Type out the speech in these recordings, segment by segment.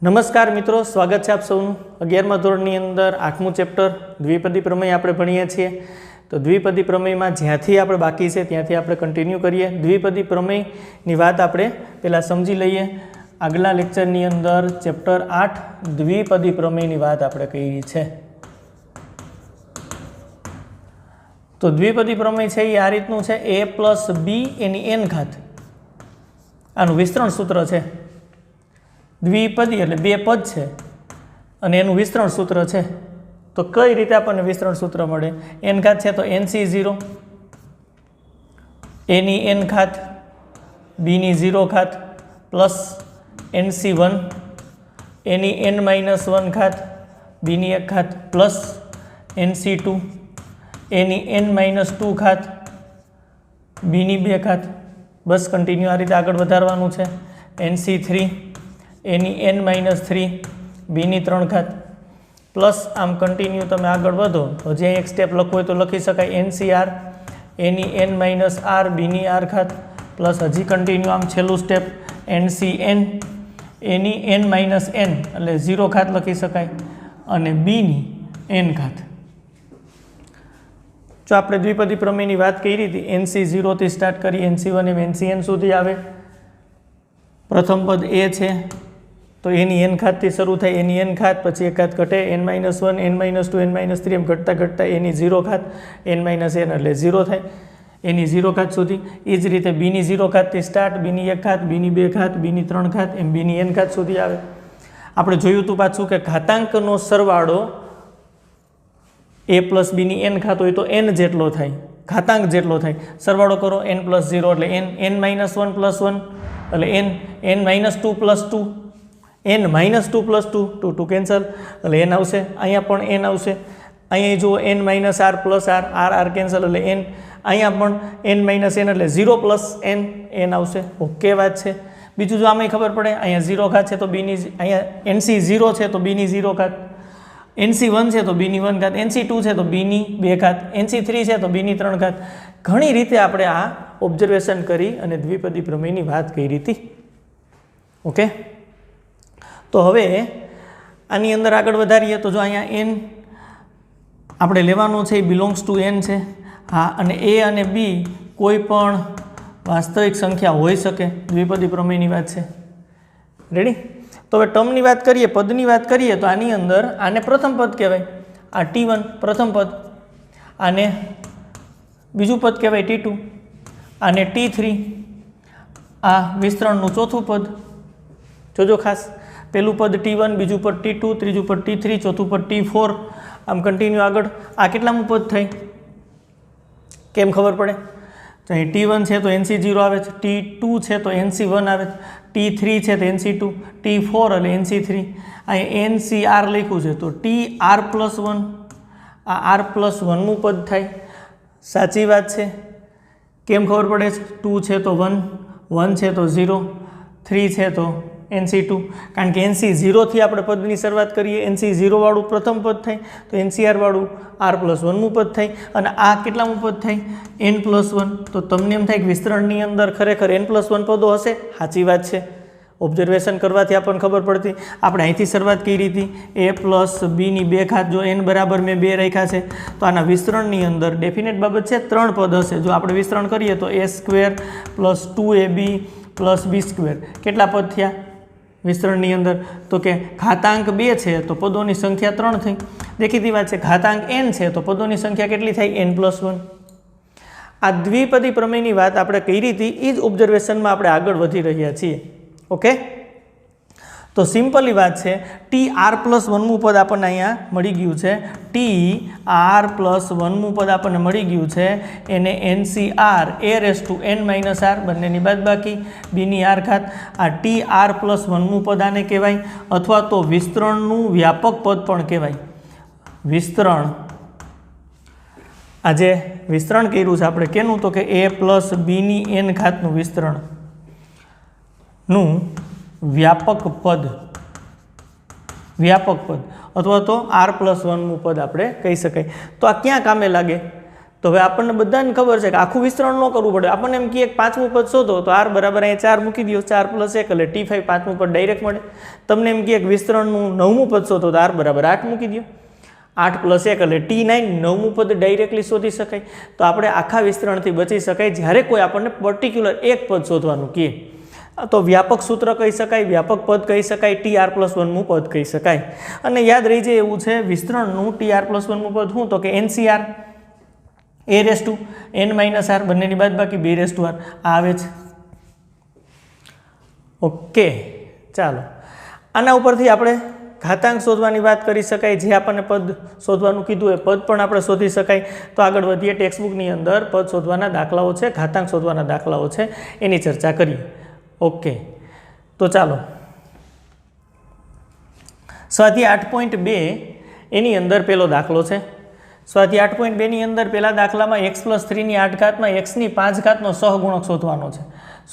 નમસ્કાર મિત્રો, સ્વાગત છે આપ સૌનું 11મા ધોરણની અંદર 8મું ચેપ્ટર દ્વિપદી પ્રમેય આપણે ભણીએ છીએ। તો દ્વિપદી પ્રમેયમાં જ્યાંથી આપણે બાકી છે ત્યાંથી આપણે કન્ટિન્યુ કરીએ। દ્વિપદી પ્રમેયની વાત આપણે પહેલાં સમજી લઈએ। આગલા લેક્ચરની અંદર ચેપ્ટર 8 દ્વિપદી પ્રમેયની વાત આપણે કરી છે। તો દ્વિપદી પ્રમેય છે એ આ રીતનું છે, a પ્લસ બી એની n ઘાત, આનું વિસ્તરણ સૂત્ર છે। દ્વિપદી એટલે બે પદ છે અને એનું વિસ્તરણ સૂત્ર છે। તો કઈ રીતે આપણને વિસ્તરણ સૂત્ર મળે? n ઘાત છે તો nc0, a ની n ઘાત, b ની 0 ઘાત પ્લસ nc1, a ની n માઇનસ 1 ઘાત, b ની 1 ઘાત પ્લસ nc2, a ની n માઇનસ 2 ઘાત, b ની 2 ઘાત। બસ કન્ટિન્યુ આ રીતે આગળ વધારવાનું છે। nc3, a ની n માઇનસ 3, b ની 3 ઘાત પ્લસ આમ કન્ટિન્યુ તમે આગળ વધો તો જે એક સ્ટેપ લખવું હોય તો લખી શકાય ncr, a ની n માઇનસ r, b ની r ઘાત પ્લસ હજી કન્ટિન્યુ આમ છેલ્લું સ્ટેપ ncn, a ની n માઇનસ n એટલે 0 ઘાત લખી શકાય અને b ની n ઘાત। જો આપણે દ્વિપદી પ્રમેયની વાત કરી હતી, nc0 થી સ્ટાર્ટ કરી nc1 એમ ncn સુધી આવે। પ્રથમ પદ a છે તો એની n ઘાતથી શરૂ થાય, એની n ઘાત પછી એક ઘાત ઘટે, n minus 1, n minus 2, n minus 3 એમ ઘટતા ઘટતા એની 0 ઘાત, n માઇનસ n એટલે 0 થાય, એની 0 ઘાત સુધી। એ જ રીતે b ની 0 ઘાતથી સ્ટાર્ટ, b ની 1 ઘાત, b ની 2 ઘાત, b ની 3 ઘાત એમ b ની n ઘાત સુધી આવે। આપણે જોયું હતું પાછું કે ઘાતાંકનો સરવાળો a પ્લસ b ની n ઘાત હોય તો n જેટલો થાય, ઘાતાંક જેટલો થાય। સરવાળો કરો n પ્લસ 0 એટલે n માઇનસ 1 પ્લસ 1 એટલે n minus 2 plus 2, n minus 2 plus 2, 2 2 cancel એટલે n આવશે। અહીંયા પણ n આવશે, અહીંયા જુઓ n minus r plus r, r cancel એટલે n, અહીંયા પણ n માઇનસ n એટલે 0 પ્લસ n આવશે। ઓકે વાત છે। બીજું જો આમાં ખબર પડે, અહીંયા 0 ઘાત છે તો b ની, અહીંયા nc0 છે તો b ની 0 ઘાત, nc1 છે તો b ની 1 ઘાત, nc2 છે તો b ની 2 ઘાત, nc3 છે તો b ની 3 ઘાત। ઘણી રીતે આપણે આ ઓબ્ઝર્વેશન કરી અને દ્વિપદી પ્રમેયની વાત કરી હતી। ઓકે, તો હવે આની અંદર આગળ વધારીએ તો જો અહીંયા n આપણે લેવાનો છે એ બિલોંગ્સ ટુ n છે, હા, અને a અને b કોઈ પણ વાસ્તવિક સંખ્યા હોઈ શકે, દ્વિપદી પ્રમેયની વાત છે। રેડી? તો હવે ટર્મની વાત કરીએ, પદની વાત કરીએ તો આની અંદર આને પ્રથમ પદ કહેવાય, આ t1 પ્રથમ પદ, આને બીજું પદ કહેવાય t2, આને t3, આ વિસ્તરણનું ચોથું પદ। જોજો ખાસ, પહેલું પદ t1, બીજું પદ t2, ત્રીજું પદ t3, ચોથું પદ t4, આમ કન્ટિન્યુ આગળ। આ કેટલામું પદ થાય કેમ ખબર પડે? તો અહીં t1 છે તો nc0 આવે છે, t2 છે તો nc1 આવે છે, t3 છે તો nc2, t4 એટલે nc3, અહીં ncr લખ્યું છે તો tr પ્લસ 1, આ r પ્લસ 1મું પદ થાય। સાચી વાત છે। કેમ ખબર પડે છે? 2 છે તો 1, 1 છે તો 0, 3 છે તો nc2, કારણ કે nc0 થી આપણે પદની શરૂઆત કરીએ, nc0 વાળું પ્રથમ પદ થાય તો ncr વાળું r પ્લસ 1મું પદ થાય, અને આ કેટલામું પદ થાય? n plus 1। તો તમને એમ થાય કે વિસ્તરણની અંદર ખરેખર n પ્લસ 1 પદો હશે? સાચી વાત છે। ઓબ્ઝર્વેશન કરવાથી આપણને ખબર પડતી। આપણે અહીંથી શરૂઆત કરી હતી, a પ્લસ b ની 2 ઘાત, જો n બરાબર મેં 2 રાખ્યા છે તો આના વિસ્તરણની અંદર ડેફિનેટ બાબત છે 3 પદ હશે। જો આપણે વિસ્તરણ કરીએ તો a square plus 2ab plus b square, કેટલા પદ થયા વિસ્તરણની અંદર? તો કે ઘાતાંક 2 છે તો પદોની સંખ્યા 3 થઈ। દેખીતી વાત છે, ઘાતાંક n છે તો પદોની સંખ્યા કેટલી થાય? n plus 1। આ દ્વિપદી પ્રમેયની વાત આપણે કરી હતી, એ જ ઓબ્ઝર્વેશનમાં આપણે આગળ વધી રહ્યા છીએ। ઓકે, તો સિમ્પલી વાત છે, tr પ્લસ 1મું પદ આપણને અહીંયા મળી ગયું છે, tr પ્લસ 1મું પદ આપણને મળી ગયું છે, એને ncr a raise to n minus r બંનેની બાદબાકી, b ની r ઘાત, આ tr પ્લસ 1મું પદ આને કહેવાય, અથવા તો વિસ્તરણનું વ્યાપક પદ પણ કહેવાય। વિસ્તરણ, આ જે વિસ્તરણ કર્યું છે આપણે કેનું? તો કે a પ્લસ b ની n ઘાતનું વિસ્તરણનું વ્યાપક પદ અથવા તો r પ્લસ 1મું પદ આપણે કહી શકાય। તો આ ક્યાં કામે લાગે? તો હવે આપણને બધાને ખબર છે કે આખું વિસ્તરણ ન કરવું પડે. આપણને એમ કહીએ કે પાંચમું પદ શોધો તો r બરાબર અહીંયા 4 મૂકી દો, 4 + 1 એટલે t5 પાંચમું પદ ડાયરેક્ટ મળે. તમને એમ કહીએ કે વિસ્તરણનું 9મું પદ શોધો તો r બરાબર 8 મૂકી દો, 8 + 1 એટલે t9 9મું પદ ડાયરેક્ટલી શોધી શકાય. તો આપણે આખા વિસ્તરણથી બચી શકાય જ્યારે કોઈ આપણને પર્ટિક્યુલર એક પદ શોધવાનું કહે. તો વ્યાપક સૂત્ર કહી શકાય, વ્યાપક પદ કહી શકાય, tr+1મું પદ કહી શકાય. અને યાદ રહી જાય એવું છે વિસ્તરણનું tr+1મું પદ શું, તો કે NCR a⁻n−r બંનેની બાદબાકી 2r આવે છે. ઓકે, ચાલો આના ઉપરથી આપણે ઘાતાંક શોધવાની વાત કરી શકાય. જે આપણને પદ શોધવાનું કીધું એ પદ પણ આપણે શોધી શકાય. તો આગળ વધીએ. ટેક્સ્ટબુકની અંદર પદ શોધવાના દાખલાઓ છે, ઘાતાંક શોધવાના દાખલાઓ છે, એની ચર્ચા કરીએ. ઓકે, તો ચાલો સ્વાધ્યાય 8.2 એની અંદર પેલો દાખલો છે. સ્વાધ્યાય 8.2 ની અંદર પેલા દાખલામાં x + 3ની 8 માં x ની 5 નો સહગુણક શોધવાનો છે.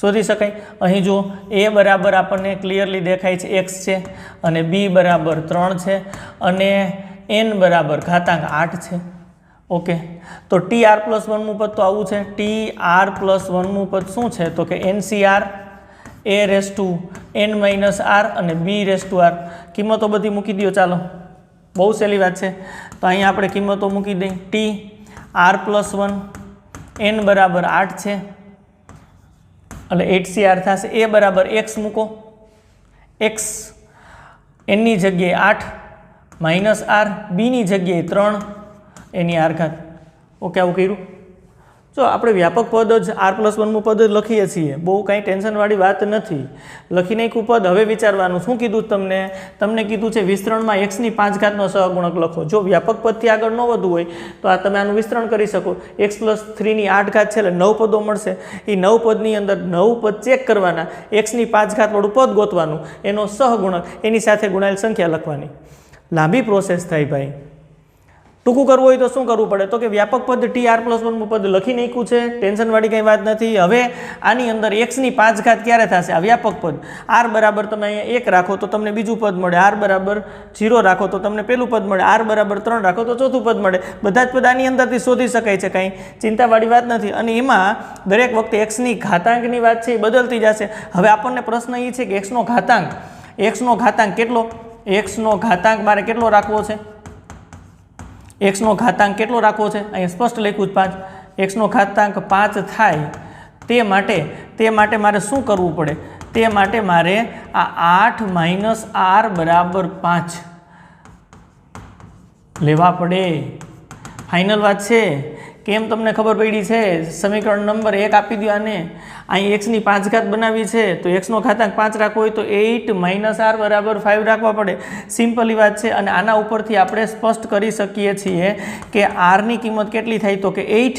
શોધી શકાય. અહીં જો a બરાબર આપણને ક્લિયરલી દેખાય છે x છે, અને b બરાબર 3 છે, અને n બરાબર ઘાતાંક 8 છે. ઓકે, તો tr+1મું પદ તો આવું છે. tr+1મું પદ શું છે, તો કે NCR a⁻n−r અને b⁻r. કિંમતો બધી મૂકી દો. ચાલો, બહુ સહેલી વાત છે. તો અહીંયા આપણે કિંમતો મૂકી દઈએ. tr+1 n બરાબર 8 છે એટલે 8cr થશે. a બરાબર x મૂકો, x n ની જગ્યાએ 8 - r, b ની જગ્યાએ 3 એની r ઘાત. ઓકે, આવું કર્યું. જો આપણે વ્યાપક પદ જ r+1મું પદ જ લખીએ છીએ, બહુ કાંઈ ટેન્શનવાળી વાત નથી. લખી નાખ્યું પદ. હવે વિચારવાનું શું કીધું તમને કીધું છે વિસ્તરણમાં x ની 5 નો સહગુણક લખો. જો વ્યાપક પદથી આગળ ન વધવું હોય તો આ તમે આનું વિસ્તરણ કરી શકો. x + 3ની 8 છે એટલે 9 પદો મળશે. એ 9 પદની અંદર 9 પદ ચેક કરવાના, x ની 5 વાળું પદ ગોતવાનું, એનો સહગુણક એની સાથે ગુણાયેલ સંખ્યા લખવાની. લાંબી પ્રોસેસ થાય ભાઈ. ટૂંકું કરવું હોય તો શું કરવું પડે, તો કે વ્યાપક પદ tr+1મું પદ લખી નાખ્યું છે, ટેન્શનવાળી કંઈ વાત નથી. હવે આની અંદર x ની 5 ક્યારે થશે, આ વ્યાપક પદ. r બરાબર તમે અહીંયા 1 રાખો તો તમને બીજું પદ મળે, r બરાબર 0 રાખો તો તમને પેલું પદ મળે, r બરાબર 3 રાખો તો ચોથું પદ મળે. બધા જ પદ આની અંદરથી શોધી શકાય છે, કાંઈ ચિંતાવાળી વાત નથી. અને એમાં દરેક વખતે x ની ઘાતાંકની વાત છે એ બદલતી જશે. હવે આપણને પ્રશ્ન એ છે કે x નો ઘાતાંક કેટલો, x નો ઘાતાંક મારે કેટલો રાખવો છે, x નો ઘાતાંક કેટલો રાખવો છે, અહીંયા સ્પષ્ટ લખ્યું છે 5. x નો ઘાતાંક 5 થાય તે માટે મારે શું કરવું પડે, તે માટે મારે આ 8 - r બરાબર 5 લેવા પડે. ફાઇનલ વાત છે. કેમ તમને ખબર પડી છે? સમીકરણ નંબર 1 આપી દો આને. અહીં x ની 5 બનાવી છે તો x નો ઘાતાંક 5 રાખવો હોય તો 8 - r બરાબર 5 રાખવા પડે. સિમ્પલી વાત છે. અને આના ઉપરથી આપણે સ્પષ્ટ કરી શકીએ છીએ કે r ની કિંમત કેટલી થાય, તો કે 8.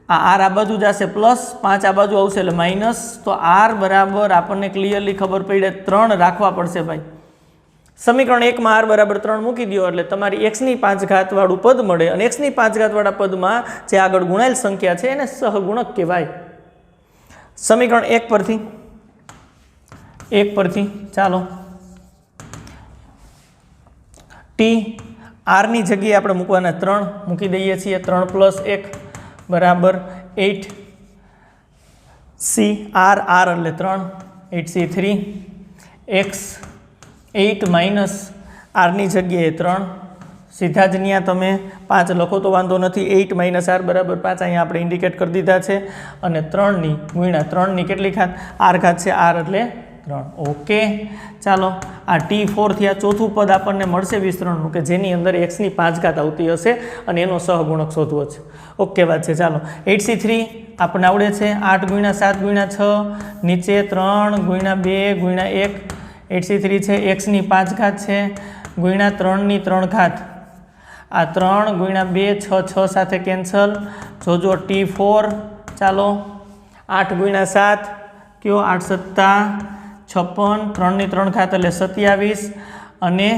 આ r આ બાજુ જશે પ્લસ, 5 આ બાજુ આવશે એટલે માઇનસ. તો r બરાબર આપણને ક્લિયરલી ખબર પડી 3 રાખવા પડશે ભાઈ. સમીકરણ 1 માં r બરાબર 3 મૂકી દો એટલે તમારી x ની 5 વાળું પદ મળે. અને x ની 5 વાળા પદમાં જે આગળ ગુણાયેલ સંખ્યા છે એને સહગુણક કહેવાય. સમીકરણ 1 પરથી ચાલો r ની જગ્યાએ આપણે મૂકવાના 3 મૂકી દઈએ છીએ. 3 + 1 બરાબર 8 c r એટલે 3 8c3 x 8 - r ની જગ્યાએ 3. સીધા જ ત્યાં તમે 5 લખો તો વાંધો નથી. 8 - r બરાબર 5 અહીંયા આપણે ઇન્ડિકેટ કરી દીધા છે. અને 3 ગુણ્યા 3 કેટલી ઘાત, r ઘાત છે, r એટલે 3. ઓકે, ચાલો આ t4 થી આ ચોથું પદ આપણને મળશે વિસ્તરણનું, કે જેની અંદર x ની 5 આવતી હશે અને એનો સહગુણક શોધવો છે. ઓકે વાત છે. ચાલો 8c3 આપણને આવડે છે. 8 × 7 × 6 નીચે 3 × 2 × 1 8c3 છે. x ની 5 છે ગુણ્યા 3 ની 3 ઘાત. આ 3 × 2 6 સાથે કેન્સલ. જોજો t4. ચાલો 8 × 7 કયો, 8 × 7 56, 3 ની 3 ઘાત એટલે 27 અને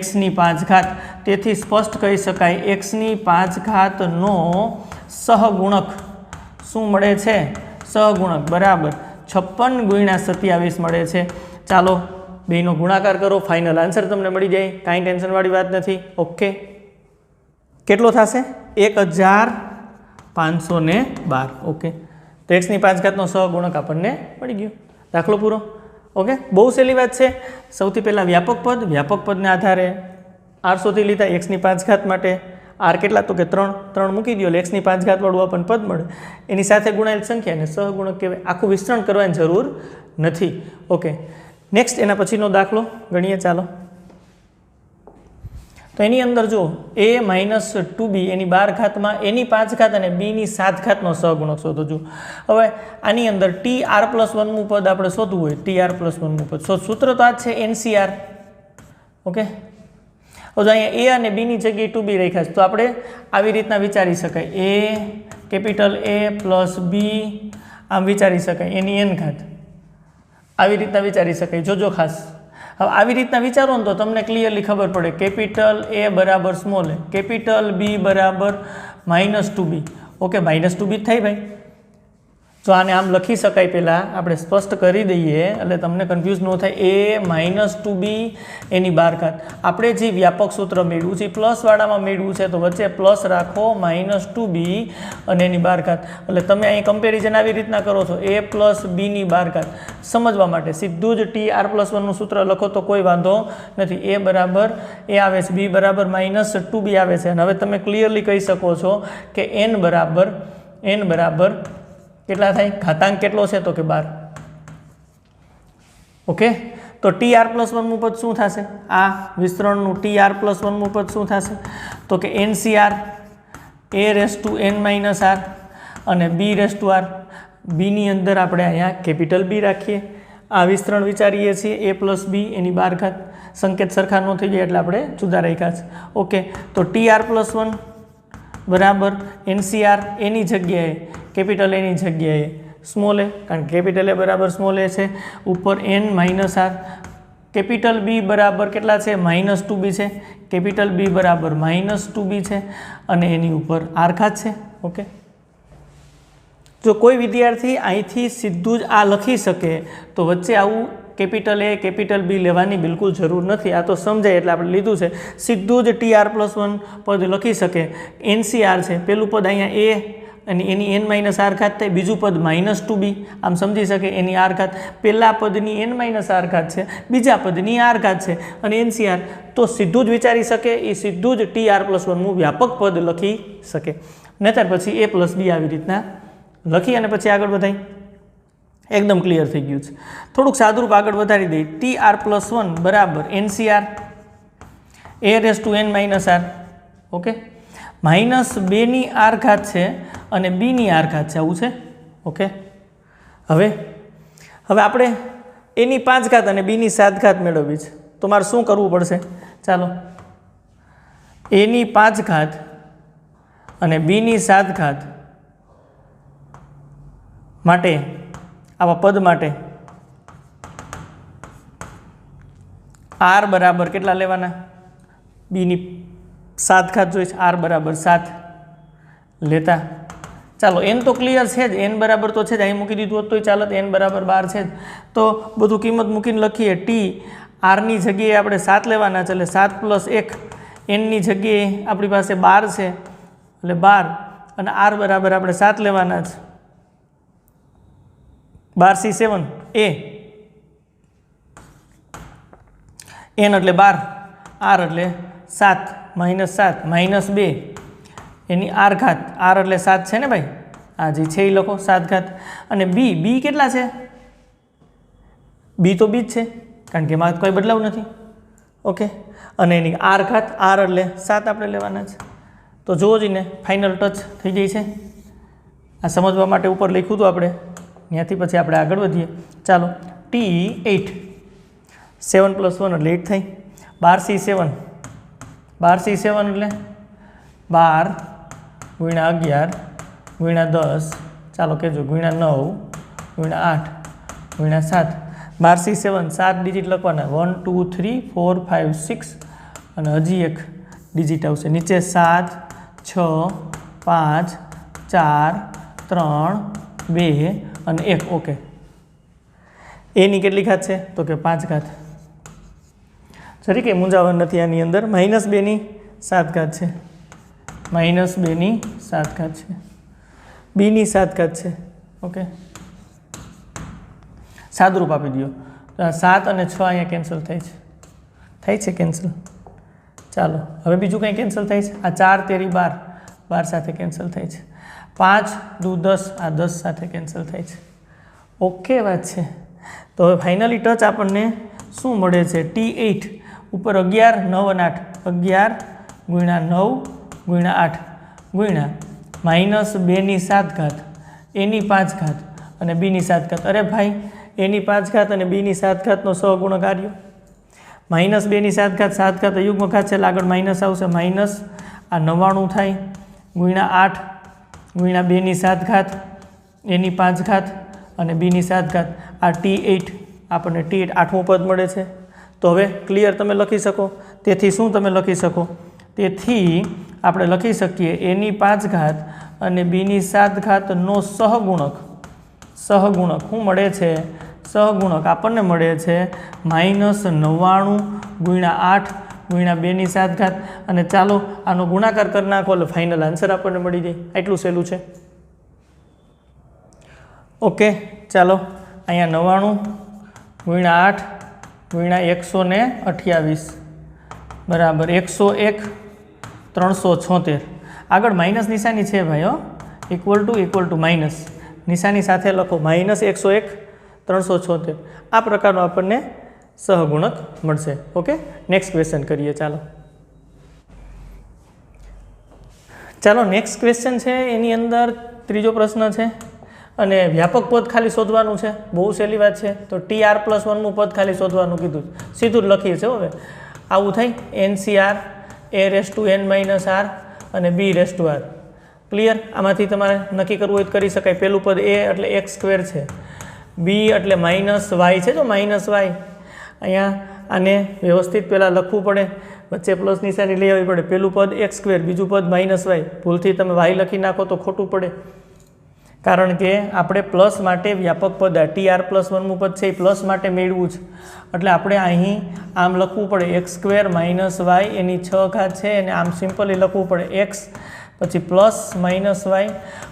x ની 5. તેથી સ્પષ્ટ કહી શકાય x ની 5 નો સહગુણક શું મળે છે, સહગુણક બરાબર 56 × 27 મળે છે. ચાલો બેનો ગુણાકાર કરો, ફાઇનલ આન્સર તમને મળી જાય, કાંઈ ટેન્શનવાળી વાત નથી. ઓકે, કેટલો થશે? 1000 512. ઓકે, તો એક્સની 5 ઘાતનો સહગુણક આપણને મળી ગયો. દાખલો પૂરો. ઓકે, બહુ સહેલી વાત છે. સૌથી પહેલાં વ્યાપક પદને આધારે આર શોધી લીધા એક્સની 5 ઘાત માટે. આર કેટલા? તો કે 3 મૂકી દો એટલે એક્સની 5 ઘાત વાળું આપણને પદ મળે. એની સાથે ગુણાયેલ સંખ્યાને સહગુણક કહેવાય. આખું વિસ્તરણ કરવાની જરૂર નથી. ઓકે, નેક્સ્ટ એના પછીનો દાખલો ગણીએ. ચાલો, તો એની અંદર જો a - 2b એની 12 ઘાતમાં એની 5 ઘાત અને બીની 7 ઘાતનો સહગુણક શોધો. જો હવે આની અંદર TR+1નું પદ આપણે શોધવું હોય, TR+1નું પદ સૂત્ર તો આ જ છે NCR. ઓકે, તો અહીંયા a અને b ની જગ્યાએ 2b રાખ્યા છે, તો આપણે આવી રીતના વિચારી શકાય, A પ્લસ b આમ વિચારી શકાય, એની n ઘાત આવી રીતના વિચારી શકાય. જોજો ખાસ, હવે આવી રીતના વિચારો ને તો તમને ક્લિયરલી ખબર પડે. કેપિટલ A બરાબર સ્મોલ a, કેપિટલ B બરાબર -2b. ઓકે, -2b જ થાય ભાઈ. જો આને આમ લખી શકાય, પહેલાં આપણે સ્પષ્ટ કરી દઈએ એટલે તમને કન્ફ્યુઝ ન થાય. A -2b એની 12 ઘાત. આપણે જે વ્યાપક સૂત્ર મેળવ્યું છે પ્લસવાળામાં મેળવ્યું છે, તો વચ્ચે પ્લસ રાખો, -2b અને એની 12 ઘાત. એટલે તમે અહીં કમ્પેરિઝન આવી રીતના કરો છો, A પ્લસ બીની 12 ઘાત. સમજવા માટે સીધું જ TR+1નું સૂત્ર લખો તો કોઈ વાંધો નથી. A બરાબર A આવે છે, B બરાબર -2b આવે છે. અને હવે તમે ક્લિયરલી કહી શકો છો કે n બરાબર કેટલા થાય? ઘાતાંક કેટલો છે? તો કે 12. ઓકે, તો TR+1નું પદ શું થશે? આ વિસ્તરણનું TR+1નું પદ શું થશે? તો કે NCR A⁻n−r અને B⁻r. બીની અંદર આપણે અહીંયા કેપિટલ B રાખીએ. આ વિસ્તરણ વિચારીએ છીએ A પ્લસ B એની 12 ઘાત. સંકેત સરખા ન થઈ જાય એટલે આપણે જુદા રાખ્યા છે. ઓકે, તો TR+1 બરાબર NCR એની જગ્યાએ કેપિટલ એની જગ્યાએ સ્મોલ a, કારણ કે કેપિટલ A બરાબર સ્મોલ a છે, ઉપર n-r. કેપિટલ B બરાબર કેટલા છે? -2b છે. કેપિટલ B બરાબર -2b છે અને એની ઉપર r ઘાત છે. ઓકે, જો કોઈ વિદ્યાર્થી અહીંથી સીધું જ આ લખી શકે તો વચ્ચે આવું કેપિટલ A કેપિટલ B લેવાની બિલકુલ જરૂર નથી. આ તો સમજાય એટલે આપણે લીધું છે. સીધું જ TR+1 પદ લખી શકે. NCR છે, પેલું પદ અહીંયા A અને એની n-r ઘાત થાય, બીજું પદ -2b આમ સમજી શકે, એની r ઘાત. પહેલા પદની n-r ઘાત છે, બીજા પદની r ઘાત છે અને NCR તો સીધું જ વિચારી શકે, એ સીધું જ TR+1નું વ્યાપક પદ લખી શકે. નહીતર પછી A પ્લસ B આવી રીતના લખી અને પછી આગળ વધાય. એકદમ ક્લિયર થઈ ગયું છે. થોડુંક સાદુરૂપ આગળ વધારી દઈએ. TR+1 બરાબર NCR A⁻n−r. ઓકે, -2 ની r ઘાત છે અને b ની r ઘાત છે, આવું છે. ઓકે, હવે આપણે a ની 5 ઘાત અને b ની 7 ઘાત મેળવવી છે, તો મારે શું કરવું પડશે? ચાલો, a ની 5 ઘાત અને b ની 7 ઘાત માટે, આવા પદ માટે r બરાબર કેટલા લેવાના? b ની 7 ઘાત જોઈ છે, r બરાબર 7 લેતા. ચાલો, n તો ક્લિયર છે જ, n બરાબર તો છે જ, અહીં મૂકી દીધું હોત તોય ચાલત, n બરાબર 12 છે જ. તો બધું કિંમત મૂકીને લખીએ. t r ની જગ્યાએ આપણે 7 લેવાના છે એટલે 7 + 1. n ની જગ્યાએ આપણી પાસે 12 છે એટલે 12 અને r બરાબર આપણે 7 લેવાના છે. 12c7 a, n એટલે 12, r એટલે 7, -7 -2 એની r ઘાત, r એટલે 7 છે ને ભાઈ, આ જે છે એ લખો 7 ઘાત. અને b કેટલા છે? b તો b જ છે, કારણ કે એમાં કોઈ બદલાવ નથી. ઓકે, અને એની r ઘાત, r એટલે 7 આપણે લેવાના છે. તો જોવો જ ને, ફાઇનલ ટચ થઈ જાય છે. આ સમજવા માટે ઉપર લખ્યું હતું આપણે, ત્યાંથી પછી આપણે આગળ વધીએ. ચાલો, T8 7 + 1 એટલે 8 થાય. 12c7 એટલે 12 × 11 × 10, ચાલો કહેજો, × 9 × 8 × 7. 12c7 7 ડિજિટ લખવાના, 1 2 3 4 5 6 અને હજી એક ડિજિટ આવશે નીચે, 7 6 5 4 3 2 અને 1. ઓકે, એની કેટલી ઘાત છે? તો કે 5 ઘાત. જરી કંઈ મૂંઝાવણ નથી આની અંદર. -2 ની 7 ઘાત છે, -2 ની 7 ઘાત છે. બીની 7 ઘાત છે. ઓકે, સાદરૂપ આપી દો. 7 અને 6 અહીંયા કેન્સલ થાય છે કેન્સલ. ચાલો હવે બીજું કંઈ કેન્સલ થાય છે. આ 4 તેરી 12 સાથે કેન્સલ થાય છે. 5 દુ 10, આ 10 સાથે કેન્સલ થાય છે. ઓકે વાત છે. તો હવે ફાઇનલી ટચ આપણને શું મળે છે? T8 ઉપર 11, 9 અને 8, 11 ગુણ્યા 9 ગુણ્યા 8 ગુણ્યા -2ની 7 ઘાત, એની 5 ઘાત અને બીની 7 ઘાત. અરે ભાઈ, એની 5 ઘાત અને બીની 7 ઘાતનો સહગુણક આવ્યો. -2ની 7 ઘાત, 7 ઘાત યુગ્મ ઘાત છે એટલે આગળ માઇનસ આવશે. માઇનસ આ 99 થાય ગુણ્યા 8 ગુણ્યા 2ની 7 ઘાત, એની 5 ઘાત અને બીની 7 ઘાત. આ T8 આપણને T8 8મું પદ મળે છે. તો હવે ક્લિયર તમે લખી શકો. તેથી શું તમે લખી શકો? તેથી આપણે લખી શકીએ એની 5 ઘાત અને બીની 7 ઘાતનો સહગુણક શું મળે છે? સહગુણક આપણને મળે છે -99 ગુણ્યા 8 ગુણ્યા 2ની 7 ઘાત. અને ચાલો આનો ગુણાકાર કરી નાખો એટલે ફાઇનલ આન્સર આપણને મળી જાય. એટલું સહેલું છે. ઓકે, ચાલો અહીંયા 99 ગુણ્યા 8 ગુણ્યા 128 બરાબર 101 376. આગળ માઇનસ નિશાની છે ભાઈ. ઇક્વલ ટુ માઇનસ નિશાની સાથે લખો. -101 376 આ પ્રકારનો આપણને સહગુણક મળશે. ઓકે, નેક્સ્ટ ક્વેશ્ચન કરીએ. ચાલો નેક્સ્ટ ક્વેશ્ચન છે. એની અંદર ત્રીજો પ્રશ્ન છે અને વ્યાપક પદ ખાલી શોધવાનું છે. બહુ સહેલી વાત છે. તો TR+1નું પદ ખાલી શોધવાનું કીધું. સીધું જ લખીએ છીએ. હવે આવું થાય NCR A⁻n−r અને B⁻r. ક્લિયર? આમાંથી તમારે નક્કી કરવું હોય તો કરી શકાય. પહેલું પદ A એટલે x² છે, B એટલે -y છે. જો -y અહીંયા આને વ્યવસ્થિત પહેલાં લખવું પડે, વચ્ચે પ્લસ નિશાની લઈ આવવી પડે. પહેલું પદ x², બીજું પદ -y. ભૂલથી તમે y લખી નાખો તો ખોટું પડે, કારણ કે આપણે પ્લસ માટે વ્યાપક પદ TR+1નું પદ છે એ પ્લસ માટે મેળવું છે. એટલે આપણે અહીં આમ લખવું પડે x² - y એની 6 ઘાત છે અને આમ સિમ્પલી લખવું પડે x પછી પ્લસ -y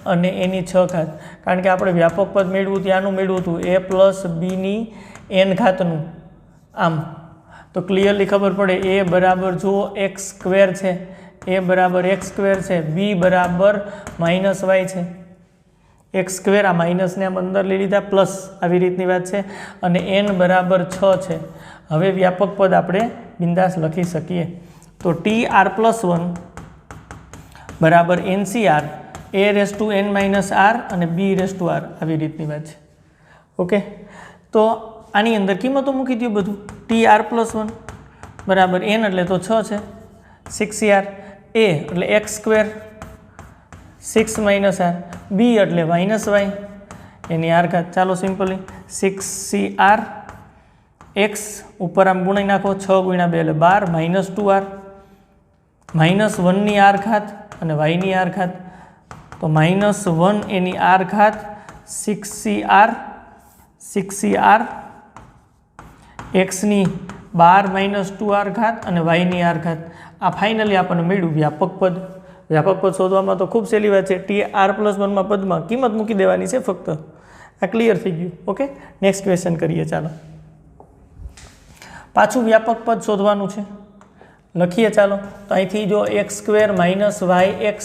અને એની 6 ઘાત. કારણ કે આપણે વ્યાપક પદ મેળવું ત્યાંનું મેળવું હતું a+bની n ઘાતનું. આમ તો ક્લિયરલી ખબર પડે a બરાબર જુઓ x² છે, a બરાબર x² છે, b બરાબર -y છે. x² આ માઇનસને આમ અંદર લઈ લીધા, પ્લસ આવી રીતની વાત છે. અને n બરાબર 6 છે. હવે વ્યાપક પદ આપણે બિંદાસ લખી શકીએ. તો TR+1 બરાબર NCR A⁻n−r અને B⁻r આવી રીતની વાત છે. ઓકે, તો આની અંદર કિંમતો મૂકી દો બધું. TR+1 બરાબર n એટલે તો 6 છે, 6r, a એટલે x² 6 - r, b એટલે -y એની r ઘાત. ચાલો સિમ્પલી 6cr x ઉપર આમ ગુણી નાખો, 6 × 2 એટલે 12 -2r -1ની r ઘાત અને y ની r ઘાત. તો -1 એની r ઘાત 6cr x ની 12 - 2r ઘાત અને y ની r ઘાત. આ ફાઇનલી આપણને મળ્યું વ્યાપક પદ. વ્યાપક પદ શોધવામાં તો ખૂબ સહેલી વાત છે. TR+1માં પદમાં કિંમત મૂકી દેવાની છે ફક્ત. આ ક્લિયર થઈ ગયું. ઓકે, નેક્સ્ટ ક્વેશ્ચન કરીએ. ચાલો પાછું વ્યાપક પદ શોધવાનું છે. લખીએ ચાલો. તો અહીંથી જો x² - yx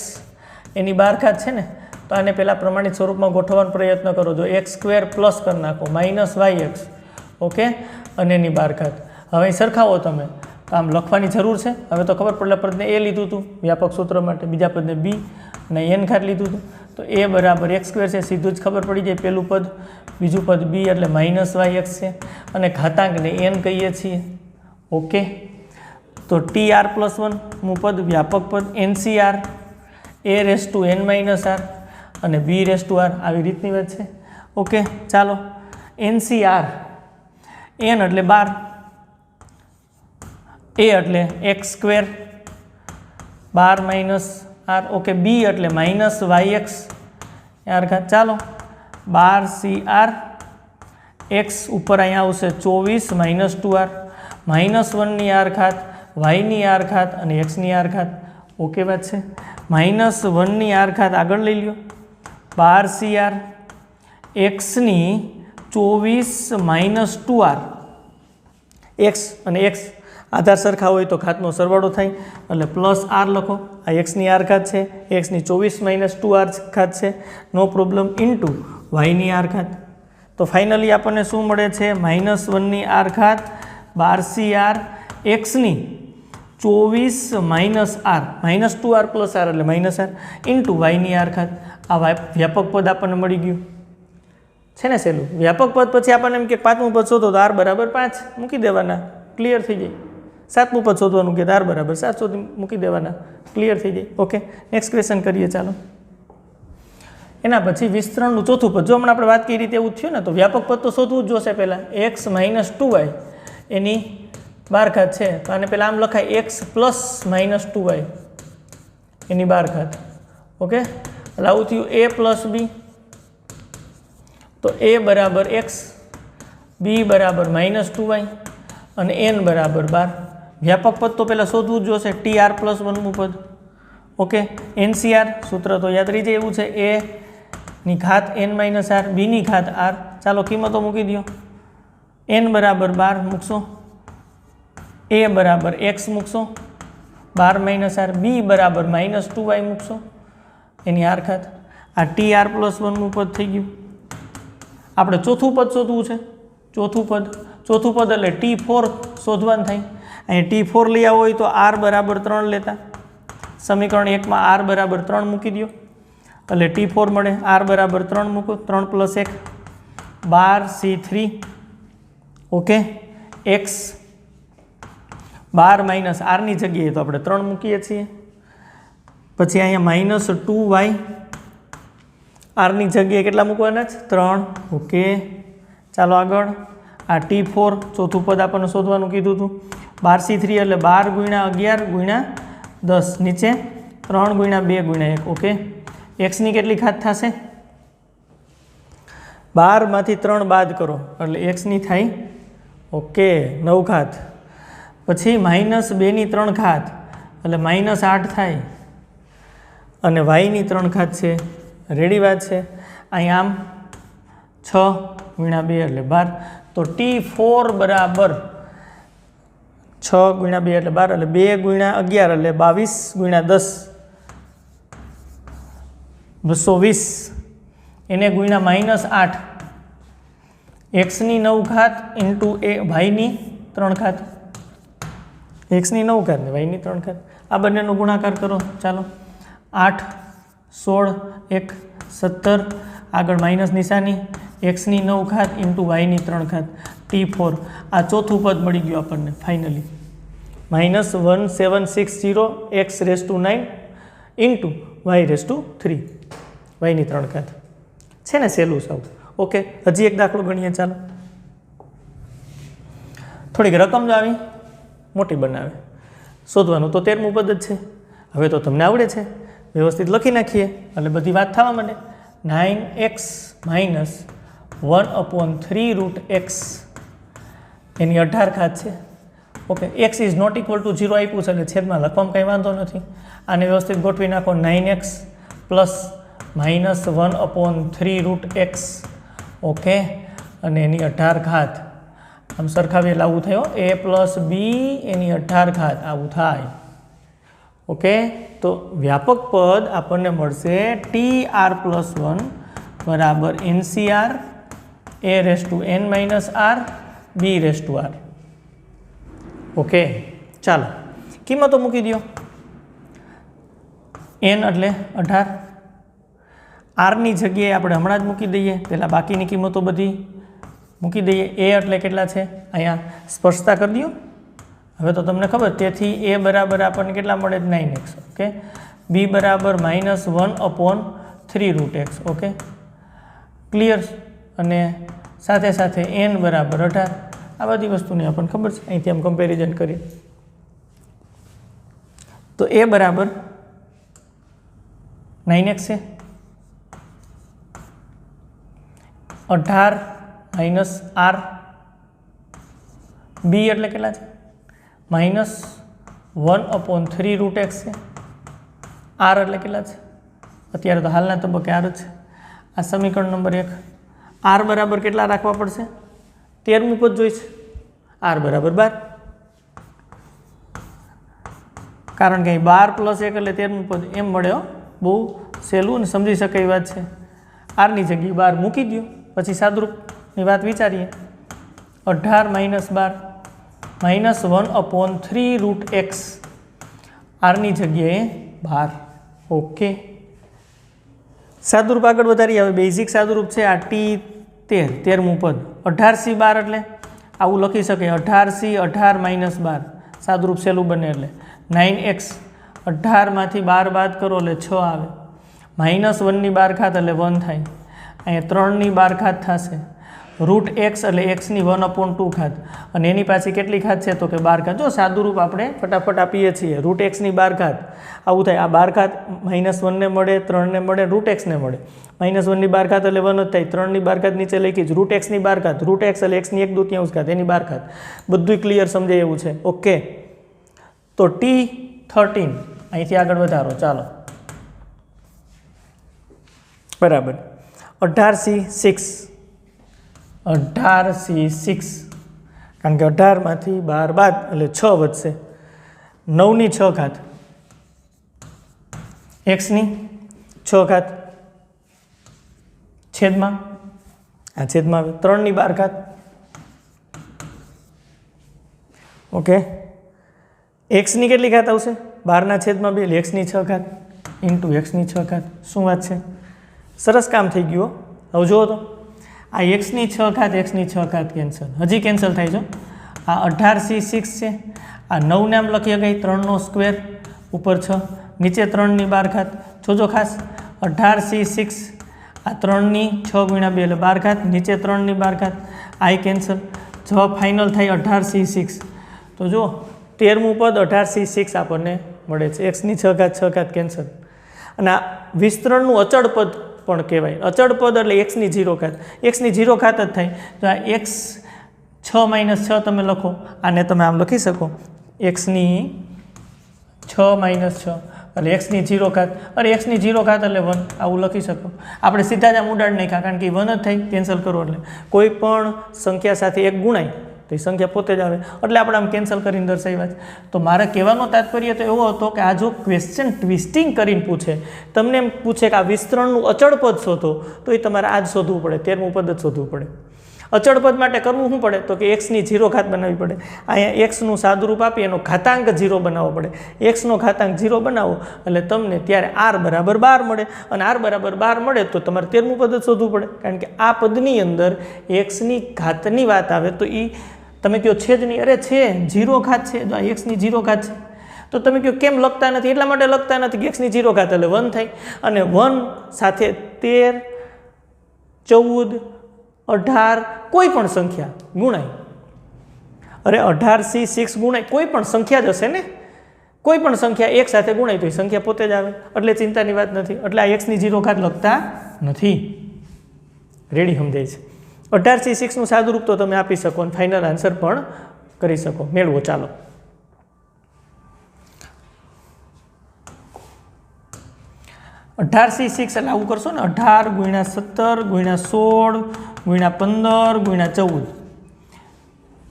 એની 12 ઘાત છે ને, તો આને પહેલાં પ્રમાણિત સ્વરૂપમાં ગોઠવવાનો પ્રયત્ન કરો. જો x² પ્લસ કરી નાખો -yx, ઓકે, અને એની 12 ઘાત. હવે સરખાવો તમે, તો આમ લખવાની જરૂર છે. હવે તો ખબર પડે પદને a લીધું હતું વ્યાપક સૂત્ર માટે, બીજા પદને b અને n ઘાત લીધું હતું. તો a બરાબર x² છે, સીધું જ ખબર પડી જાય. પહેલું પદ, બીજું પદ b એટલે -yx છે અને ઘાતાંકને n કહીએ છીએ. ઓકે, તો TR+1નું પદ વ્યાપક પદ NCR A⁻n−r અને B⁻r આવી રીતની વાત છે. ઓકે, ચાલો NCR n એટલે 12, a એટલે x² 12 - r, ઓકે, b એટલે -yx r ઘાત. ચાલો 12cr x ઉપર અહીંયા આવશે 24 - 2r -1ની r ઘાત, y ની r ઘાત અને x ની r ઘાત. ઓકે વાત છે. -1ની r ઘાત આગળ લઈ લ્યો 12CR એક્સની 24 - 2R એક્સ અને એક્સ આધાર સરખા હોય તો ઘાતનો સરવાળો થાય એટલે પ્લસ આર લખો. આ એક્સની આર ઘાત છે, એક્સની 24 - 2R ઘાત છે, નો પ્રોબ્લેમ, ઇન્ટુ વાયની આર ઘાત. તો ફાઇનલી આપણને શું મળે છે? -1ની આર ઘાત 12CR એક્સની 24 - R -2R + R એટલે -R ઇન્ટુ વાયની આર ઘાત. આ વ્યાપક પદ આપણને મળી ગયું છે ને સહેલું. વ્યાપક પદ પછી આપણને એમ કે પાંચમું પદ શોધો તો R = 5 મૂકી દેવાના, ક્લિયર થઈ જાય. સાતમું પદ શોધવાનું કે R = 7 શોધી મૂકી દેવાના, ક્લિયર થઈ જાય. ઓકે, નેક્સ્ટ ક્વેશ્ચન કરીએ ચાલો. એના પછી વિસ્તરણનું ચોથું પદ. જો હમણાં આપણે વાત કરી રીતે એવું થયું ને તો વ્યાપક પદ તો શોધવું જ જોશે પહેલાં. x - 2y એની 12 ઘાત છે તો આને પહેલાં આમ લખાય x + -2y એની 12 ઘાત. ઓકે, એટલે આવું થયું a + b. તો a = x, b = -2y અને n = 12. વ્યાપક પદ તો પહેલાં શોધવું જ જોશે. TR + 1મું પદ. ઓકે, NCR સૂત્ર તો યાદ રહી જાય એવું છે. a ની ઘાત n - r, b ની ઘાત r. ચાલો કિંમતો મૂકી દો. n = 12 મૂકશો, a = x મૂકશો 12 - r, b = -2y મૂકશો એની આર ઘાત. આ TR + 1મું પદ થઈ ગયું. આપણે ચોથું પદ શોધવું છે. ચોથું પદ એટલે T4 શોધવાનું થાય. અહીં T4 લઈ આવો હોય તો R = 3 લેતા. સમીકરણ 1માં R = 3 મૂકી દો એટલે T4 મળે. R = 3 મૂકો, 3 + 1 12C3. ઓકે, x 12 - R ની જગ્યાએ તો આપણે 3 મૂકીએ છીએ. પછી અહીંયા -2y R ની જગ્યાએ કેટલા મૂકવાના છે? 3. ઓકે, ચાલો આગળ. આ T4 ચોથું પદ આપણને શોધવાનું કીધું હતું. 12C3 એટલે 12 × 11 × 10 નીચે 3 × 2 × 1. ઓકે, એક્સની કેટલી ઘાત થશે? 12 માંથી 3 બાદ કરો એટલે એક્સની થાય ઓકે 9 ઘાત. પછી -2 ની 3 ઘાત એટલે -8 થાય અને વાયની 3 ઘાત છે. રેડી વાત છે. અહીં આમ 6 × 2 એટલે 12. તો T4 = 6 × 2 એટલે 12 એટલે 2 × 11 એટલે 22 × 10 220 એને ગુણ્યા -8 એક્સની 9 ઘાત ઇન્ટુ એ વાયની 3 ઘાત. એક્સની 9 ઘાત ને વાયની 3 ઘાત આ બંનેનો ગુણાકાર કરો. ચાલો 8 16 1 17 આગળ માઇનસ નિશાની એક્સની 9 ઘાત ઇન્ટુ વાયની 3 ઘાત T4. આ ચોથું પદ મળી ગયું આપણને ફાઇનલી. -1760 x⁹ ઇન્ટુ y⁵ વાયની 3 ઘાત છે ને સહેલું સાવ. ઓકે, હજી એક દાખલો ગણીએ. ચાલો, થોડીક રકમ જો આવી મોટી બનાવે શોધવાનું તો 13મું પદ જ છે. હવે તો તમને આવડે છે, વ્યવસ્થિત લખી નાખીએ એટલે બધી વાત થવા માંડે. 9x - 1/3√x એની 18 ઘાત છે. Okay, x is not equal to 0 આપ્યું છે એટલે છેદમાં લખવામાં કંઈ વાંધો નથી. આને વ્યવસ્થિત ગોઠવી નાખો. 9x + -1/3√x. ઓકે, અને એની 18 ઘાત આમ સરખાવીએ લાવવું થયો a + b એની 18 ઘાત આવું થાય. ઓકે, તો વ્યાપક પદ આપણને મળશે TR + 1 = NCR a⁻n−r b⁻r. Okay, ચાલો કિંમતો મૂકી દો. n એટલે 18, આરની જગ્યાએ આપણે હમણાં જ મૂકી દઈએ. પહેલાં બાકીની કિંમતો બધી મૂકી દઈએ. a એટલે કેટલા છે અહીંયા સ્પષ્ટતા કરી દો. હવે તો તમને ખબર, તેથી a બરાબર આપણને કેટલા મળે? 9x. ઓકે, b બરાબર -1/3√x. Okay, clear. અને સાથે સાથે n બરાબર 18. આ બધી વસ્તુની આપણને ખબર છે. અહીંથી આમ કમ્પેરિઝન કરીએ તો a બરાબર 9x છે, 18 - r, b એટલે કેટલા છે? -1/3√x છે. r એટલે કેટલા છે? અત્યારે તો હાલના તબક્કે r જ છે. આ સમીકરણ નંબર 1. આર બરાબર કેટલા રાખવા પડશે? 13મું પદ જોઈશે. આર બરાબર 12, કારણ કે 12 + 1 એટલે 13મું પદ એમ મળે. બહુ સહેલું અને સમજી શકાય એવી વાત છે. આરની જગ્યાએ 12 મૂકી દો, પછી સાદુરૂપની વાત વિચારીએ. 18 - 12 -1/3 √x. આરની જગ્યાએ 12. ઓકે, સાદુરૂપ આગળ વધારી. હવે બેઝિક સાદુરૂપ છે આ T13, 13મું પદ. 18C12 એટલે આવું લખી શકે, 18C18 - 12. સાદુરૂપ સહેલું બને એટલે 9x. 18 માંથી 12 બાદ કરો એટલે 6 આવે. -1 ની 12 ઘાત એટલે 1 થાય. અહીંયા 3 ની 12 ઘાત થશે. √x એટલે x ની 1/2 ઘાત, અને એની પાછી કેટલી ઘાત છે? તો કે 12 ઘાત. જો સાદુરૂપ આપણે ફટાફટ આપીએ છીએ. √x ની 12 ઘાત આવું થાય. આ 12 ઘાત -1 ને મળે, 3 ને મળે, √x ને મળે. -1 ની 12 ઘાત એટલે 1 જ થાય. 3 ની 12 ઘાત નીચે લખી જ. √x ની 12 ઘાત, √x એટલે x ની 1/2 ઘાત, એની 12 ઘાત. બધું ક્લિયર સમજાય એવું છે. ઓકે, તો T13 અહીંથી આગળ વધારો. ચાલો, બરાબર. 18C6, 18C6, કારણ કે 18 માંથી 12 બાદ એટલે 6 વધશે. 9 ની 6 ઘાત, x ની 6 ઘાત છેદમાં, આ છેદમાં આવે 3 ની 12 ઘાત. ઓકે, x ની કેટલી ઘાત આવશે? 12 ના છેદમાં 2 એટલે x ની 6 ઘાત ઇન્ટુ x ની 6 ઘાત. શું વાત છે? સરસ કામ થઈ ગયું. હવે જુઓ તો આ x ની 6 ઘાત, x ની 6 ઘાત કેન્સલ, હજી કેન્સલ થાય છે. આ 18C6 છે, આ 9 નામ લખી શકાય. 3 નો સ્ક્વેર ઉપર 6, નીચે 3 ની 12 ઘાત. જોજો ખાસ, 18C6 આ 3 ની 6 × 2 એટલે 12 ઘાત, નીચે 3 ની 12 ઘાત. આઈ કેન્સલ, જવાબ ફાઇનલ થાય 18C6. તો જો 13મું પદ 18C6 આપણને મળે છે. x ની 6 ઘાત 6 ઘાત કેન્સલ. અને આ વિસ્તરણનું અચળ પદ પણ કહેવાય. અચળ પદ એટલે x ની 0 ઘાત. x ની 0 ઘાત જ થાય. તો આ x 6 - 6 તમે લખો, આને તમે આમ લખી શકો, x ની 6 - 6 એટલે x ની 0 ઘાત. અરે x ની 0 ઘાત એટલે 1, આવું લખી શકો. આપણે સીધા જ આમ ઉડાડી નાખ્યા, કારણ કે 1 જ થાય. કેન્સલ કરો એટલે કોઈ પણ સંખ્યા સાથે 1 ગુણાય તો એ સંખ્યા પોતે જ આવે, એટલે આપણે આમ કેન્સલ કરીને દર્શાવ્યા છે. તો મારે કહેવાનો તાત્પર્ય તો એવો હતો કે આ જો ક્વેશ્ચન ટ્વિસ્ટિંગ કરીને પૂછે, તમને એમ પૂછે કે આ વિસ્તરણનું અચળ પદ શોધો, તો એ તમારે આ જ શોધવું પડે, 13મું પદ જ શોધવું પડે. અચળ પદ માટે કરવું શું પડે? તો કે x ની 0 ઘાત બનાવવી પડે. અહીંયા x નું સાદુરૂપ આપી એનો ઘાતાંક 0 બનાવવો પડે. x નો ઘાતાંક 0 બનાવો એટલે તમને ત્યારે r બરાબર 12 મળે, અને r બરાબર 12 મળે તો તમારે 13મું પદ જ શોધવું પડે, કારણ કે આ પદની અંદર x ની ઘાતની વાત આવે તો એ તમે કહો છેદની, અરે છે 0 ઘાત છે, તો આ x ની 0 ઘાત છે. તો તમે કહો કેમ લખતા નથી? એટલા માટે લખતા નથી કે x ની 0 ઘાત એટલે 1 થાય, અને 1 સાથે 13, 14, 18 કોઈ પણ સંખ્યા ગુણાય. અરે 18C6 ગુણાય કોઈ પણ સંખ્યા જ હશે ને, કોઈ પણ સંખ્યા 1 સાથે ગુણાય તો એ સંખ્યા પોતે જ આવે, એટલે ચિંતાની વાત નથી. એટલે આ x ની 0 ઘાત લખતા નથી. રેડી સમજાય છે? 18C6 નું સાદુરૂપ તો તમે આપી શકો અને ફાઇનલ આન્સર પણ કરી શકો. મેળવો. ચાલો, (18C6) એટલે આવું કરશો ને, 18 × 17 × 16 × 15 × 14,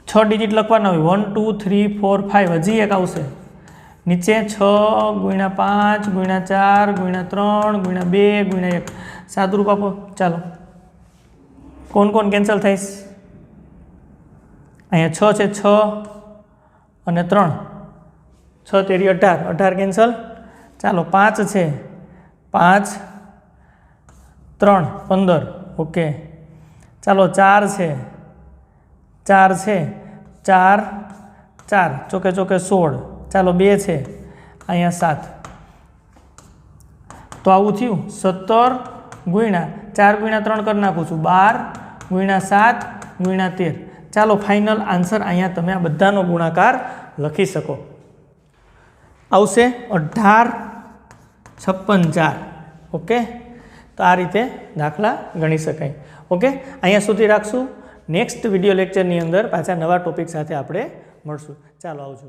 6 ડિજિટ લખવાના હોય. 1 2 3 4 5, હજી એક આવશે નીચે. 6 × 5 × 4 × 3 × 2 × 1. સાદુરૂપ આપો. ચાલો, કોણ કોણ કેન્સલ થાય? અહીંયા 6 છે, 6 અને 3, 6 તેરી 18, 18 કેન્સલ. ચાલો, 5 છે, 5 3 15. ઓકે, ચાલો 4 છે, 4 છે, 4 4 ચોકે ચોકે 16. ચાલો 2 છે, અહીંયા 7. તો આવું થયું 17 ગુણ્યા 4 ગુણ્યા 3 કરી નાખું છું, 12 ગુણ્યા 7 ગુણ્યા 13. ચાલો, ફાઇનલ આન્સર અહીંયા તમે આ બધાનો ગુણાકાર લખી શકો. આવશે 18 56 4. ઓકે, તો આ રીતે દાખલા ગણી શકાય. ઓકે, અહીંયા સુધી રાખશું. નેક્સ્ટ વિડીયો લેક્ચરની અંદર પાછા નવા ટોપિક સાથે આપણે મળશું. ચાલો, આવજો.